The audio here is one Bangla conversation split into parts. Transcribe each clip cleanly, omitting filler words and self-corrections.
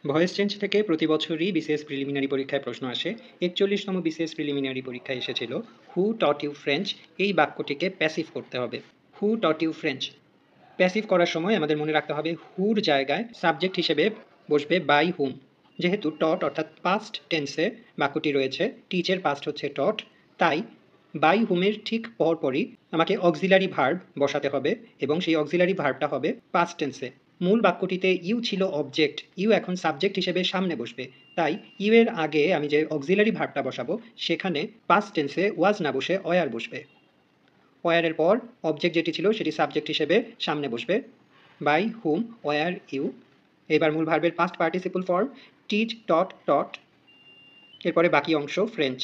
ভয়েস চেঞ্জ থেকে প্রতি বছরই বিসিএস প্রিলিমিনারি পরীক্ষায় প্রশ্ন আসে। ৪১তম বিসিএস প্রিলিমিনারি পরীক্ষায় এসেছিল হু টট ইউ ফ্রেঞ্চ, এই বাক্যটিকে প্যাসিভ করতে হবে। হু টট ইউ ফ্রেঞ্চ প্যাসিভ করার সময় আমাদের মনে রাখতে হবে হুর জায়গায় সাবজেক্ট হিসেবে বসবে বাই হুম। যেহেতু টট অর্থাৎ পাস্ট টেন্সে বাক্যটি রয়েছে, টিচের পাস্ট হচ্ছে টট, তাই বাই হুমের ঠিক পরপরই আমাকে অক্সিলারি ভার্ব বসাতে হবে এবং সেই অক্সিলারি ভার্বটা হবে পাস্ট টেন্সে। মূল বাক্যটিতে ইউ ছিল অবজেক্ট, ইউ এখন সাবজেক্ট হিসেবে সামনে বসবে, তাই ইউ এর আগে আমি যে অক্সিলারি ভার্বটা বসাবো সেখানে পাস্ট টেন্সে ওয়াজ না বসে অয়ার বসবে। ওয়ারের পর অবজেক্ট যেটি ছিল সেটি সাবজেক্ট হিসেবে সামনে বসবে, বাই হুম ওয়ার ইউ। এবার মূল ভার্বের past participle form teach taught taught, এরপরে বাকি অংশ ফ্রেঞ্চ।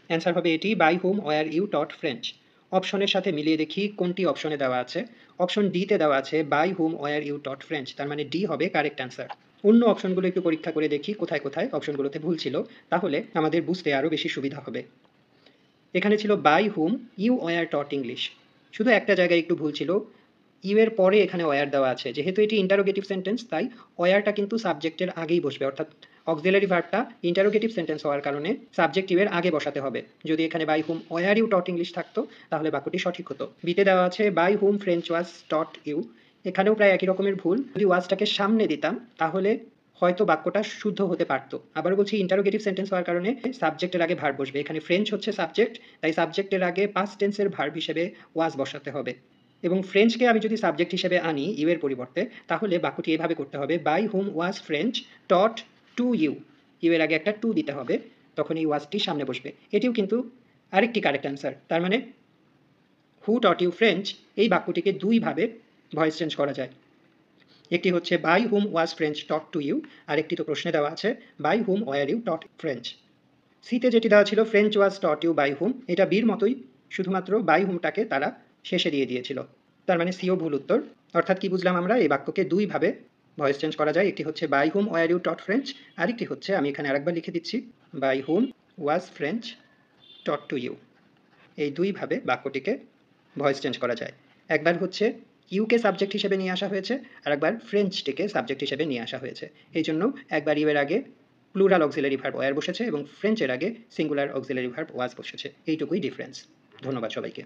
অ্যান্সার হবে এটি, by whom were you taught French. অপশনের সাথে মিলিয়ে দেখি কোনটি অপশনে দেওয়া আছে। অপশন ডিতে দেওয়া আছে by whom were you taught French, তার মানে ডি হবে কারেক্ট অ্যান্সার। অন্য অপশনগুলো একটু পরীক্ষা করে দেখি কোথায় কোথায় অপশনগুলোতে ভুল ছিল, তাহলে আমাদের বুঝতে আরও বেশি সুবিধা হবে। এখানে ছিল by whom you were taught English, শুধু একটা জায়গায় একটু ভুল ছিল, ইউ এর পরে এখানে ওয়ার দেওয়া আছে, যেহেতু এটি ইন্টারোগেটিভ সেন্টেন্স তাই ওয়ারটা কিন্তু সাবজেক্টের আগেই বসবে, অর্থাৎ অক্সিলারি ভার্বটা ইন্টারোগেটিভ সেন্টেন্স হওয়ার কারণে সাবজেক্ট ইউ এর আগে বসাতে হবে। যদি এখানে by whom were you taught English থাকতো তাহলে বাক্যটি সঠিক হতো। বিতে দেওয়া আছে by whom French was taught you, এখানেও প্রায় একই রকমের ভুল, যদি ওয়াজটাকে সামনে দিতাম তাহলে হয়তো বাক্যটা শুদ্ধ হতে পারতো। আবার বলছি ইন্টারোগেটিভ সেন্টেন্স হওয়ার কারণে সাবজেক্টের আগে ভার্ব বসবে, এখানে ফ্রেঞ্চ হচ্ছে সাবজেক্ট, তাই সাবজেক্টের আগে পাস্ট টেন্সের ভার্ব হিসেবে ওয়াজ বসাতে হবে। এবং ফ্রেঞ্চকে আমি যদি সাবজেক্ট হিসেবে আনি ইউ এর পরিবর্তে, তাহলে বাক্যটি এভাবে করতে হবে by whom was French taught to you, you এর আগে একটা টু দিতে হবে, তখন এই ওয়াজটি সামনে বসবে। এটিও কিন্তু আরেকটি কারেক্ট অ্যান্সার। তার মানে হু টট ইউ ফ্রেঞ্চ এই বাক্যটিকে দুইভাবে ভয়েস চেঞ্জ করা যায়। একটি হচ্ছে by whom was French taught to you, আর একটি তো প্রশ্নে দেওয়া আছে by whom were you taught French. সিতে যেটি দেওয়া ছিল French was taught you by whom, এটা বির মতোই, শুধুমাত্র বাই হুমটাকে তারা শেষে দিয়ে দিয়েছিল, তার মানে সিও ভুল উত্তর। অর্থাৎ কি বুঝলাম আমরা, এই বাক্যকে দুইভাবে ভয়েস চেঞ্জ করা যায়, একটি হচ্ছে by whom were you taught French, আরেকটি হচ্ছে আমি এখানে আরেকবার লিখে দিচ্ছি by whom was French taught to you. এই দুইভাবে বাক্যটিকে ভয়েস চেঞ্জ করা যায়। একবার হচ্ছে ইউকে সাবজেক্ট হিসেবে নিয়ে আসা হয়েছে, আর একবার ফ্রেঞ্চটিকে সাবজেক্ট হিসেবে নিয়ে আসা হয়েছে। এই জন্য একবার ইউ এর আগে প্লুরাল অক্সিলারি ভার্ব ওয়ার বসেছে এবং ফ্রেঞ্চের আগে সিঙ্গুলার অক্সিলারি ভার্ব ওয়াজ বসেছে, এইটুকুই ডিফারেন্স। ধন্যবাদ সবাইকে।